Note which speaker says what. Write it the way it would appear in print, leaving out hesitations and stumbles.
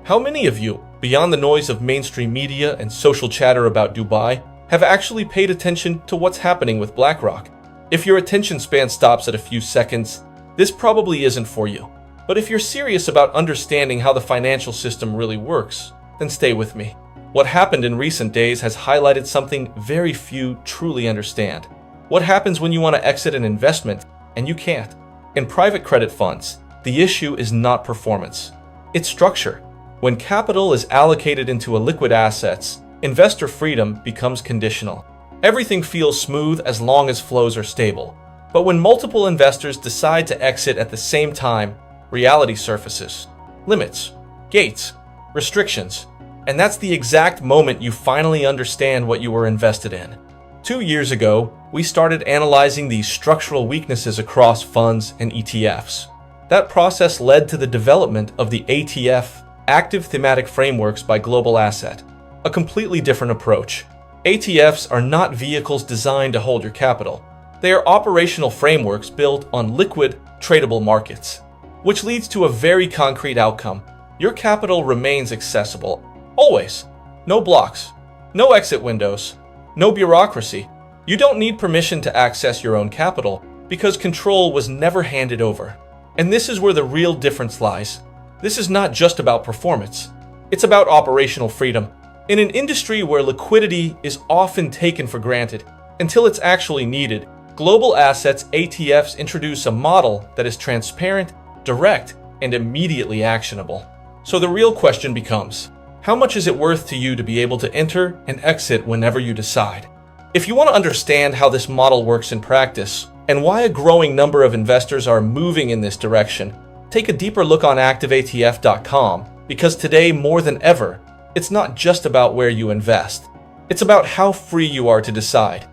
Speaker 1: How many of you, beyond the noise of mainstream media and social chatter about Dubai, have actually paid attention to what's happening with Blackrock? If your attention span stops at a few seconds, this probably isn't for you. But if you're serious about understanding how the financial system really works, then stay with me. What happened in recent days has highlighted something very few truly understand. What happens when you want to exit an investment and you can't? In private credit funds, the issue is not performance. It's structure. When capital is allocated into illiquid assets, investor freedom becomes conditional. Everything feels smooth as long as flows are stable. But when multiple investors decide to exit at the same time, reality surfaces. Limits, gates, restrictions. And that's the exact moment you finally understand what you were invested in. 2 years ago, we started analyzing these structural weaknesses across funds and ETFs. That process led to the development of the ATF, Active Thematic Frameworks by Global Asset, a completely different approach. ATFs are not vehicles designed to hold your capital. They are operational frameworks built on liquid, tradable markets, which leads to a very concrete outcome. Your capital remains accessible, always. No blocks, no exit windows, no bureaucracy. You don't need permission to access your own capital because control was never handed over. And this is where the real difference lies. This is not just about performance. It's about operational freedom. In an industry where liquidity is often taken for granted until it's actually needed, Global Assets ATFs introduce a model that is transparent, direct, and immediately actionable. So the real question becomes, how much is it worth to you to be able to enter and exit whenever you decide? If you want to understand how this model works in practice and why a growing number of investors are moving in this direction, take a deeper look on ActiveATF.com, because today more than ever, it's not just about where you invest. It's about how free you are to decide